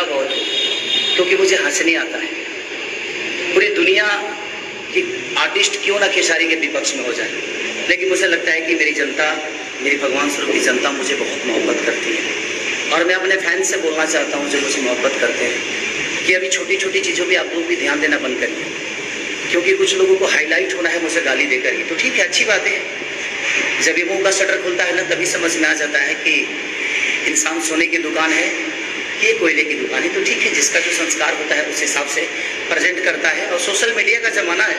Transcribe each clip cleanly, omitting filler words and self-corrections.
हंसीला बहुत हूँ, क्योंकि मुझे हंसने आता है। पूरी दुनिया की आर्टिस्ट क्यों ना खेसारी के विपक्ष में हो जाए, लेकिन मुझे लगता है कि मेरी जनता, मेरी भगवान स्वरूप की जनता मुझे बहुत मोहब्बत करती है। और मैं अपने फैंस से बोलना चाहता हूँ जो मुझे मोहब्बत करते हैं कि अभी छोटी छोटी चीज़ों पर आप लोग भी ध्यान देना बंद करिए, क्योंकि कुछ लोगों को हाईलाइट होना है मुझे गाली देकर ही। तो ठीक है, अच्छी बात है, जब ये मुंह का शटर खुलता है ना तभी समझ में आ जाता है कि इंसान सोने की दुकान है, ये कोयले की दुकान है। तो ठीक है, जिसका जो संस्कार होता है उस हिसाब से प्रेजेंट करता है। और सोशल मीडिया का ज़माना है,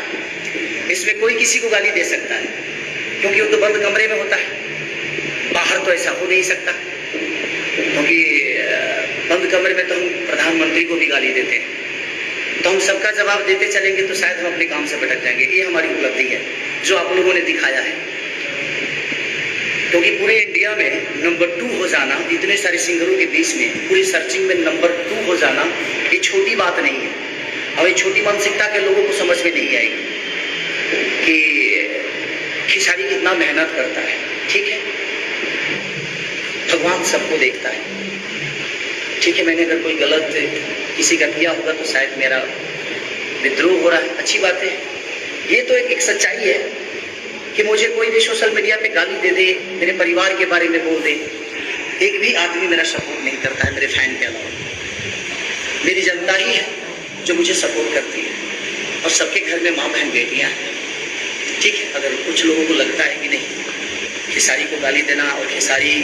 इसमें कोई किसी को गाली दे सकता है, क्योंकि वो तो बंद कमरे में होता है। बाहर तो ऐसा हो नहीं सकता, क्योंकि बंद कमरे में तो हम प्रधानमंत्री को भी गाली देते हैं। तो हम सबका जवाब देते चलेंगे तो शायद हम अपने काम से भटक जाएंगे। ये हमारी उपलब्धि है जो आप लोगों ने दिखाया है, क्योंकि पूरे इंडिया में नंबर 2 हो जाना, इतने सारे सिंगरों के बीच में पूरी सर्चिंग में नंबर 2 हो जाना, ये छोटी बात नहीं है। और ये छोटी मानसिकता के लोगों को समझ में नहीं आएगी कि खेसारी कितना मेहनत करता है। ठीक है, भगवान सबको देखता है। ठीक है, मैंने अगर कोई गलत किसी का किया होगा तो शायद मेरा विद्रोह हो रहा है, अच्छी बात है। ये तो एक सच्चाई है कि मुझे कोई भी सोशल मीडिया पे गाली दे दे, मेरे परिवार के बारे में बोल दे, एक भी आदमी मेरा सपोर्ट नहीं करता है मेरे फैन के अलावा। मेरी जनता ही है जो मुझे सपोर्ट करती है, और सबके घर में माँ बहन बेटियाँ हैं। ठीक है, अगर कुछ लोगों को लगता है कि नहीं खेसारी को गाली देना और खेसारी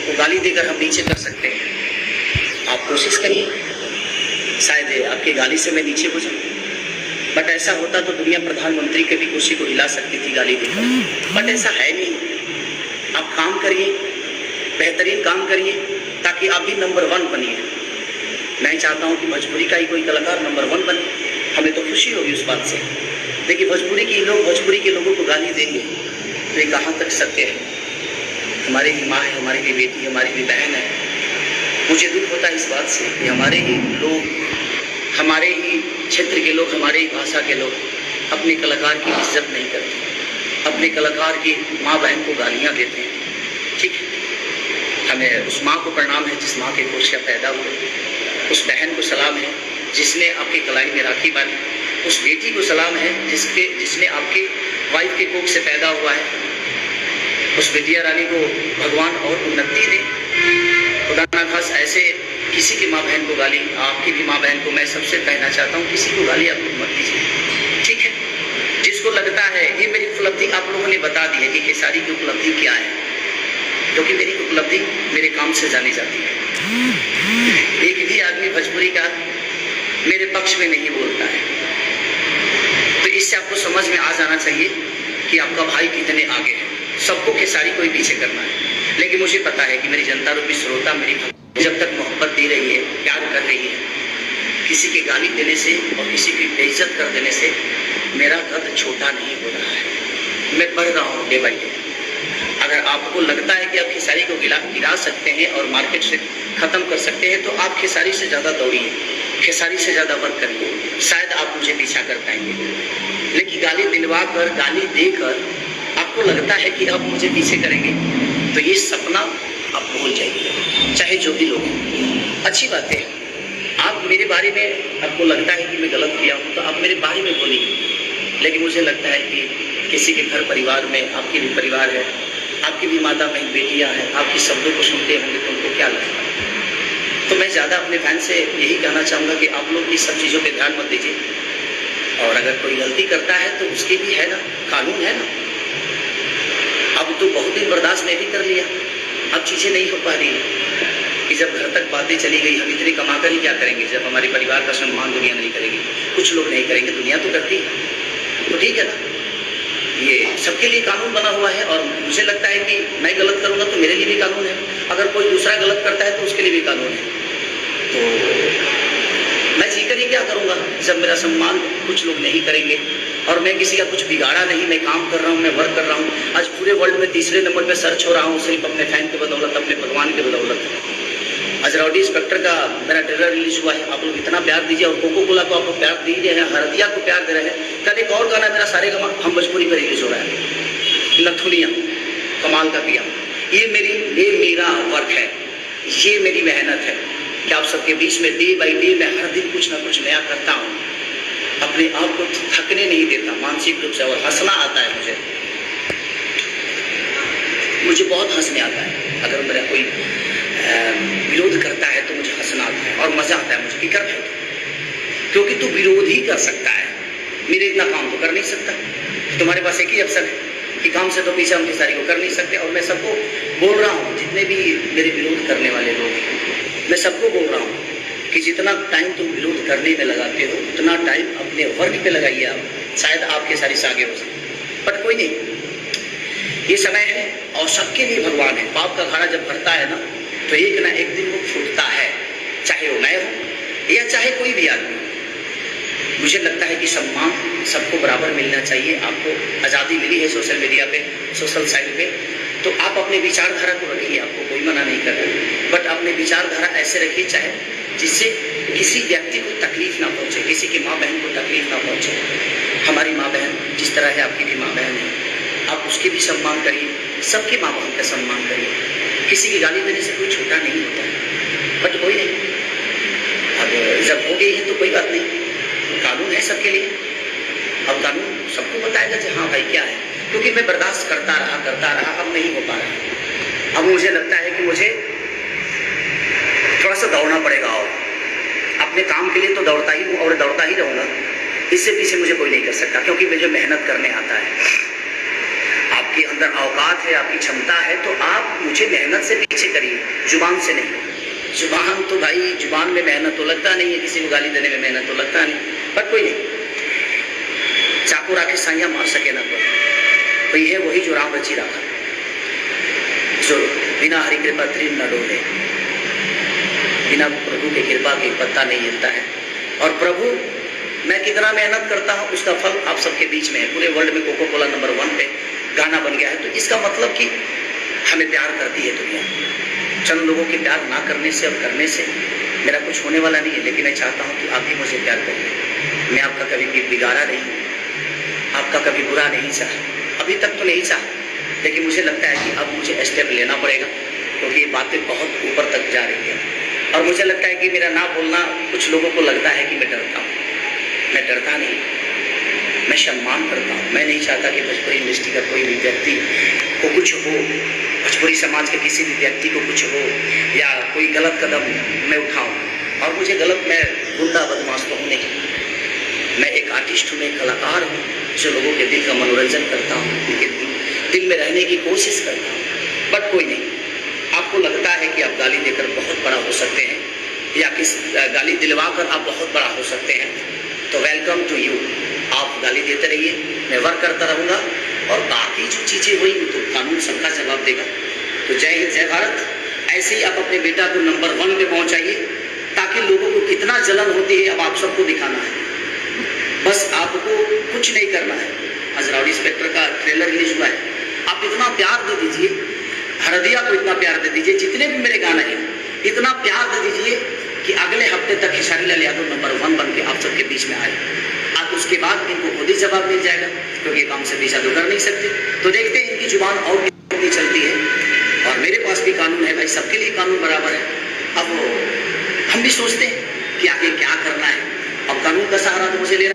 को गाली देकर हम नीचे कर सकते हैं, आप कोशिश करिए, शायद आपकी गाली से मैं नीचे हो जाऊँ। बट ऐसा होता तो दुनिया प्रधानमंत्री के भी कुर्सी को हिला सकती थी गाली देकर, बट ऐसा है नहीं। आप काम करिए, बेहतरीन काम करिए, ताकि आप भी नंबर 1 बनिए। मैं चाहता हूँ कि भोजपुरी का ही कोई कलाकार नंबर 1 बने, हमें तो खुशी होगी उस बात से। देखिए, भोजपुरी के लोगों को गाली देंगे तो ये कहाँ तक सत्य है। हमारी भी माँ है, हमारी भी बेटी, हमारी भी बहन है। मुझे दुख होता है इस बात से कि हमारे ही लोग, हमारे ही क्षेत्र के लोग, हमारे ही भाषा के लोग अपने कलाकार की इज्जत नहीं करते, अपने कलाकार की माँ बहन को गालियाँ देते हैं। ठीक है, हमें उस माँ को प्रणाम है जिस माँ के कोख से पैदा हुए, उस बहन को सलाम है जिसने आपकी कलाई में राखी बांधी, उस बेटी को सलाम है जिसने आपके वाइफ के कोख से पैदा हुआ है। उस बिटिया रानी को भगवान और उन्नति दे, खुदा ना खास ऐसे किसी की माँ बहन को गाली, आपकी भी माँ बहन को मैं सबसे कहना चाहता हूँ, किसी को गाली आप मत दीजिए। ठीक है, जिसको लगता है ये मेरी उपलब्धि आप लोगों ने बता दी है कि खेसारी की उपलब्धि क्या है, क्योंकि मेरी उपलब्धि मेरे काम से जानी जाती है। एक भी आदमी भोजपुरी का मेरे पक्ष में नहीं बोलता है, तो इससे आपको समझ में आ जाना चाहिए कि आपका भाई कितने आगे है। सबको खेसारी को ही पीछे करना है, लेकिन मुझे पता है कि मेरी जनता रूपी श्रोता मेरी जब तक मोहब्बत दे रही है, प्यार कर रही है, किसी के गाली देने से और किसी की बेइज्जत कर देने से मेरा कद छोटा नहीं हो रहा है, मैं बढ़ रहा हूँ डे बाई डे। अगर आपको लगता है कि आप खेसारी को गिरा सकते हैं और मार्केट से ख़त्म कर सकते हैं, तो आप खेसारी से ज़्यादा दौड़िए, खेसारी से ज़्यादा वर्क करिए, शायद आप मुझे पीछा कर पाएंगे। लेकिन गाली दिलवा कर, गाली देकर आपको लगता है कि आप मुझे पीछे करेंगे, तो ये सपना आप भूल जाइए, चाहे जो भी लोग। अच्छी बात है, आप मेरे बारे में आपको लगता है कि मैं गलत किया हूँ तो आप मेरे बारे में बोलिए, लेकिन मुझे लगता है कि किसी के घर परिवार में, आपके भी परिवार है, आपकी भी माता बहन बेटियाँ हैं, आपके शब्दों को सुनते होंगे तो उनको क्या लगता है। तो मैं ज़्यादा अपने फैन से यही कहना चाहूँगा कि आप लोग इस सब चीज़ों पर ध्यान मत दीजिए, और अगर कोई गलती करता है तो उसके भी है ना, कानून है ना। अब तो बहुत दिन बर्दाश्त मैं भी कर लिया, अब चीज़ें नहीं हो पा रही कि जब घर तक बातें चली गई, हम इतने कमा कर ही क्या करेंगे जब हमारे परिवार का सम्मान दुनिया नहीं करेगी, कुछ लोग नहीं करेंगे, दुनिया तो करती है। तो ठीक है ना, ये सबके लिए कानून बना हुआ है, और मुझे लगता है कि मैं गलत करूँगा तो मेरे लिए भी कानून है, अगर कोई दूसरा गलत करता है तो उसके लिए भी कानून है। तो मैं जीकर ही क्या करूँगा जब मेरा सम्मान कुछ लोग नहीं करेंगे, और मैं किसी का कुछ बिगाड़ा नहीं, मैं काम कर रहा हूँ, मैं वर्क कर रहा हूँ। आज पूरे वर्ल्ड में तीसरे नंबर पे सर्च हो रहा हूँ, सिर्फ अपने फैन की बदौलत, अपने भगवान की बदौलत। आज राउडी इंस्पेक्टर का मेरा ट्रेलर रिलीज हुआ है, आप लोग इतना प्यार दीजिए, और कोको कोला को आप लोग प्यार दे रहे हैं, हरदिया को प्यार दे रहे हैं। कल एक और गाना मेरा सारे गमा हम भोजपुरी पर रिलीज हो रहा है, नथुनिया, कमाल का किया। ये मेरा वर्क है, ये मेरी मेहनत है, कि आप सबके बीच में डे बाई डे मैं हर दिन कुछ ना कुछ नया करता हूँ, अपने आप को थकने नहीं देता मानसिक रूप से, और हंसना आता है मुझे बहुत हंसने आता है। अगर मेरा कोई विरोध करता है तो मुझे हंसना आता है और मजा आता है मुझे कि कर भाई, क्योंकि तू विरोध ही कर सकता है, मेरे इतना काम तो कर नहीं सकता। तुम्हारे पास एक ही ऑप्शन है कि काम से तो पीछे हम सारी को कर नहीं सकते। और मैं सबको बोल रहा हूँ, जितने भी मेरे विरोध करने वाले लोग हैं, मैं सबको बोल रहा हूँ कि जितना टाइम तुम विरोध करने में लगाते हो उतना टाइम अपने वर्क पे लगाइए आप, शायद आपके सारी आगे हो सकते। बट कोई नहीं, ये समय है और सबके लिए भगवान है। पाप का घड़ा जब भरता है ना तो एक ना एक दिन वो फूटता है, चाहे वो मैं हूँ या चाहे कोई भी आदमी। मुझे लगता है कि सम्मान सबको बराबर मिलना चाहिए। आपको आज़ादी मिली है सोशल मीडिया पे, सोशल साइट पे, तो आप अपने विचारधारा को रखिए, आपको कोई मना नहीं कर रहा, बट अपने विचारधारा ऐसे रखिए चाहे जिससे किसी व्यक्ति को तकलीफ ना पहुंचे, किसी की माँ बहन को तकलीफ ना पहुंचे। हमारी माँ बहन जिस तरह है, आपकी भी माँ बहन है, आप उसके भी सम्मान करिए, सबके माँ बहन का सम्मान करिए। किसी की गाली देने से कोई छोटा नहीं होता है, बट कोई नहीं, अब जब हो गई है तो कोई बात नहीं, कानून है सबके लिए। अब कानून सबको बताएगा कि हाँ भाई क्या है, क्योंकि मैं बर्दाश्त करता रहा, अब नहीं हो पा रहा। अब मुझे लगता है कि मुझे थोड़ा सा दौड़ना पड़ेगा, और अपने काम के लिए तो दौड़ता ही हूँ और दौड़ता ही रहूँगा, इससे पीछे मुझे कोई नहीं कर सकता, क्योंकि मुझे मेहनत करने आता है। आपके अंदर औकात है, आपकी क्षमता है, तो आप मुझे मेहनत से पीछे करिए, जुबान से नहीं। जुबान तो भाई, जुबान में मेहनत तो लगता नहीं है, किसी को गाली देने में मेहनत तो लगता नहीं, बट कोई नहीं, चाकू राखे साइया मार सके ना कोई है वही जो राम रची रखा, जो बिना हरि कृपा त्रिम न डोले, बिना प्रभु की कृपा के पत्ता नहीं हिलता है। और प्रभु मैं कितना मेहनत करता हूँ उसका फल आप सबके बीच में है। पूरे वर्ल्ड में कोको कोला नंबर 1 पे गाना बन गया है, तो इसका मतलब कि हमें प्यार करती है दुनिया। चंद लोगों के प्यार ना करने से और करने से मेरा कुछ होने वाला नहीं है, लेकिन मैं चाहता हूँ कि आप भी मुझे प्यार करिए। मैं आपका कभी बिगाड़ा नहीं, आपका कभी बुरा नहीं चाहा, अभी तक तो नहीं चाहा, लेकिन मुझे लगता है कि अब मुझे स्टेप लेना पड़ेगा, क्योंकि ये बातें बहुत ऊपर तक जा रही है। और मुझे लगता है कि मेरा ना बोलना कुछ लोगों को लगता है कि मैं डरता हूँ, मैं डरता नहीं, मैं सम्मान करता हूँ। मैं नहीं चाहता कि भोजपुरी इंडस्ट्री का कोई भी व्यक्ति को कुछ हो, भोजपुरी समाज के किसी भी व्यक्ति को कुछ हो या कोई गलत कदम मैं उठाऊँ। और मुझे गलत, मैं गुंडा बदमाश तो हूँ नहीं, मैं एक आर्टिस्ट हूँ, मैं एक कलाकार हूँ जो लोगों के दिल का मनोरंजन करता हूँ, उनके दिल में रहने की कोशिश करता हूँ। बट कोई नहीं, आपको लगता है कि आप गाली देकर बहुत बड़ा हो सकते हैं या किस गाली दिलवा कर आप बहुत बड़ा हो सकते हैं, तो वेलकम टू यू। आप गाली देते रहिए, मैं वर्क करता रहूँगा, और बाकी जो चीज़ें हुई तो कानून सबका जवाब देगा। तो जय हिंद, जय भारत। ऐसे ही आप अपने बेटा को नंबर 1 पे पहुँचाइए, ताकि लोगों को कितना जलन होती है अब आप सबको दिखाना है। बस आपको कुछ नहीं करना है। आज राउडी इंस्पेक्टर का ट्रेलर रिलीज हुआ है, आप इतना प्यार दे दीजिए, हरदिया को इतना प्यार दे दीजिए, जितने भी मेरे गाने हैं इतना प्यार दे दीजिए कि अगले हफ्ते तक खेसारी लाल यादव नंबर 1 बन के आप सबके बीच में आए। आप उसके बाद इनको खुद ही जवाब मिल जाएगा, क्योंकि काम से पीछा तो कर नहीं सकते। तो देखते हैं इनकी जुबान और कितनी चलती है। और मेरे पास भी कानून है भाई, सबके लिए कानून बराबर है। अब हम भी सोचते हैं कि आगे क्या करना है, अब कानून का सहारा तो मुझे लेना।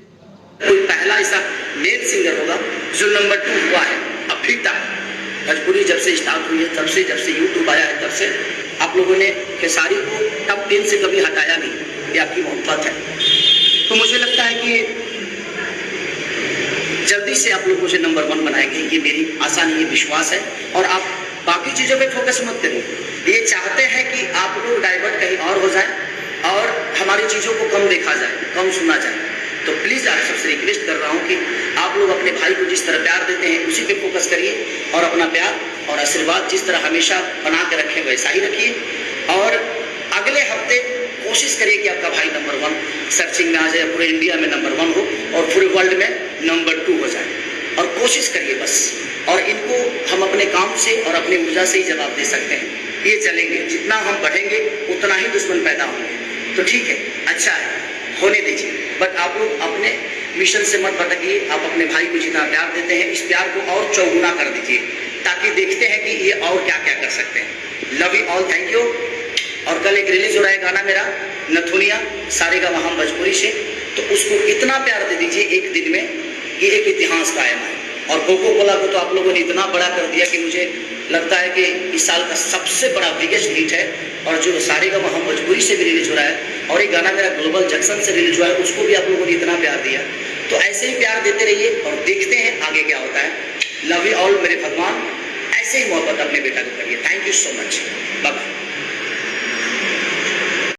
कोई पहला ऐसा मेल सिंगर होगा जो नंबर 2 हुआ है अभी तक। भोजपुरी जब से स्टार्ट हुई है, तब से जब से यूट्यूब आया है, तब से आप लोगों ने खेसारी को टॉप 10 से कभी हटाया नहीं, ये आपकी मोहब्बत है। तो मुझे लगता है कि जल्दी से आप लोग मुझे नंबर 1 बनाएंगे, ये मेरी आशा नहीं है, विश्वास है। और आप बाकी चीज़ों पे फोकस मत करिए। ये चाहते हैं कि आप लोग डाइवर्ट कहीं और हो जाए और हमारी चीज़ों को कम देखा जाए, कम सुना जाए। तो प्लीज़ आप सबसे रिक्वेस्ट कर रहा हूँ कि आप लोग अपने भाई को जिस तरह प्यार देते हैं उसी पे फोकस करिए, और अपना प्यार और आशीर्वाद जिस तरह हमेशा बना के रखें वैसा ही रखिए। और अगले हफ्ते कोशिश करिए कि आपका भाई नंबर 1 सर्चिंग में आ जाए, पूरे इंडिया में नंबर 1 हो और पूरे वर्ल्ड में नंबर 2 हो जाए। और कोशिश करिए बस, और इनको हम अपने काम से और अपनी ऊर्जा से ही जवाब दे सकते हैं। ये चलेंगे, जितना हम बढ़ेंगे उतना ही दुश्मन पैदा होंगे। तो ठीक है, अच्छा है, होने दीजिए। बट आप लोग अपने मिशन से मत भटकिए। आप अपने भाई को जितना प्यार देते हैं, इस प्यार को और चौगुना कर दीजिए, ताकि देखते हैं कि ये और क्या क्या कर सकते हैं। Love you all, thank you. और कल एक रिलीज हो रहा है गाना मेरा नथुनिया सारेगामा हम भोजपुरी से, तो उसको इतना प्यार दे दीजिए एक दिन में कि एक इतिहास कायम है। और कोको कोला को तो आप लोगों ने इतना बड़ा कर दिया कि मुझे लगता है कि इस साल का सबसे बड़ा बिगेस्ट हिट है। और जो सारेगामा हम भोजपुरी से भी रिलीज हो रहा है और ये गाना मेरा ग्लोबल जंक्शन से रिलीज हुआ है, उसको भी आप लोगों ने इतना प्यार दिया। तो ऐसे ही प्यार देते रहिए और देखते हैं आगे क्या होता है। लव यू ऑल मेरे भगवान, ऐसे ही मोहब्बत अपने बेटा को करिए। Thank you so much, bye bye.